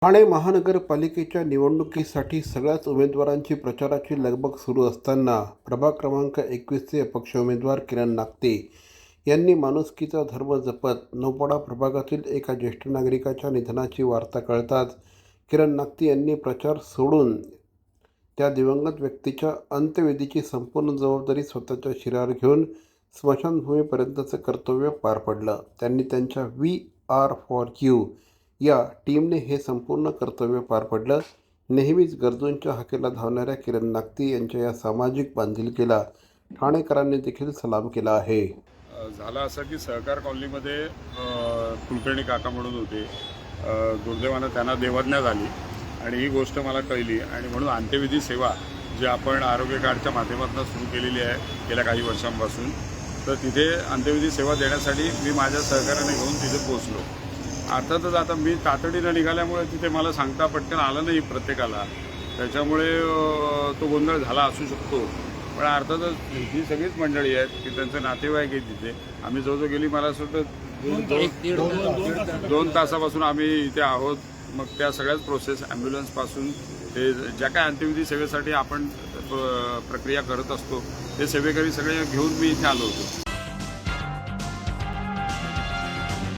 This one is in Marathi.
ठाणे महानगरपालिकेच्या निवडणुकीसाठी सगळ्याच उमेदवारांची प्रचाराची लगबग सुरू असताना प्रभाग क्रमांक 21चे अपक्ष उमेदवार किरण नागते यांनी माणुसकीचा धर्म जपत नौपाडा प्रभागातील एका ज्येष्ठ नागरिकाच्या निधनाची वार्ता कळताच किरण नागते यांनी प्रचार सोडून त्या दिवंगत व्यक्तीच्या अंत्यविधीची संपूर्ण जबाबदारी स्वतःच्या शिरावर घेऊन स्मशानभूमीपर्यंतचं कर्तव्य पार पडलं. त्यांनी त्यांच्या वी आर फॉर यू या टीमने हे संपूर्ण कर्तव्य पार पडलं. नेहमीच गरजूंच्या हाकेला धावणाऱ्या किरण नागते यांच्या या सामाजिक बांधिलकीला ठाणेकरांनी देखील सलाम केला आहे. झालं असं की सहकार कॉलनीमध्ये कुलकर्णी काका म्हणून होते. दुर्दैवानं त्यांना देवाज्ञा झाली आणि ही गोष्ट मला कळली आणि म्हणून अंत्यविधी सेवा जी आपण आरोग्य कार्डच्या माध्यमातून सुरू केलेली आहे गेल्या काही वर्षांपासून, तर तिथे अंत्यविधी सेवा देण्यासाठी मी माझ्या सहकार्याने घेऊन तिथे पोचलो. अर्थातच आता मी तातडीनं निघाल्यामुळे तिथे मला सांगता पटकन आलं नाही प्रत्येकाला, त्याच्यामुळे तो गोंधळ झाला असू शकतो. पण अर्थातच ही सगळीच मंडळी आहेत की त्यांचे नातेवाईक आहेत तिथे. आम्ही जवळजवळ गेली मला असं वाटतं 2 तासापासून आम्ही इथे आहोत. मग त्या सगळ्याच प्रोसेस ॲम्ब्युलन्सपासून ते ज्या काय अंत्यविधी सेवेसाठी आपण प्रक्रिया करत असतो ते सेवेकरी सगळे घेऊन मी इथे आलो होतो.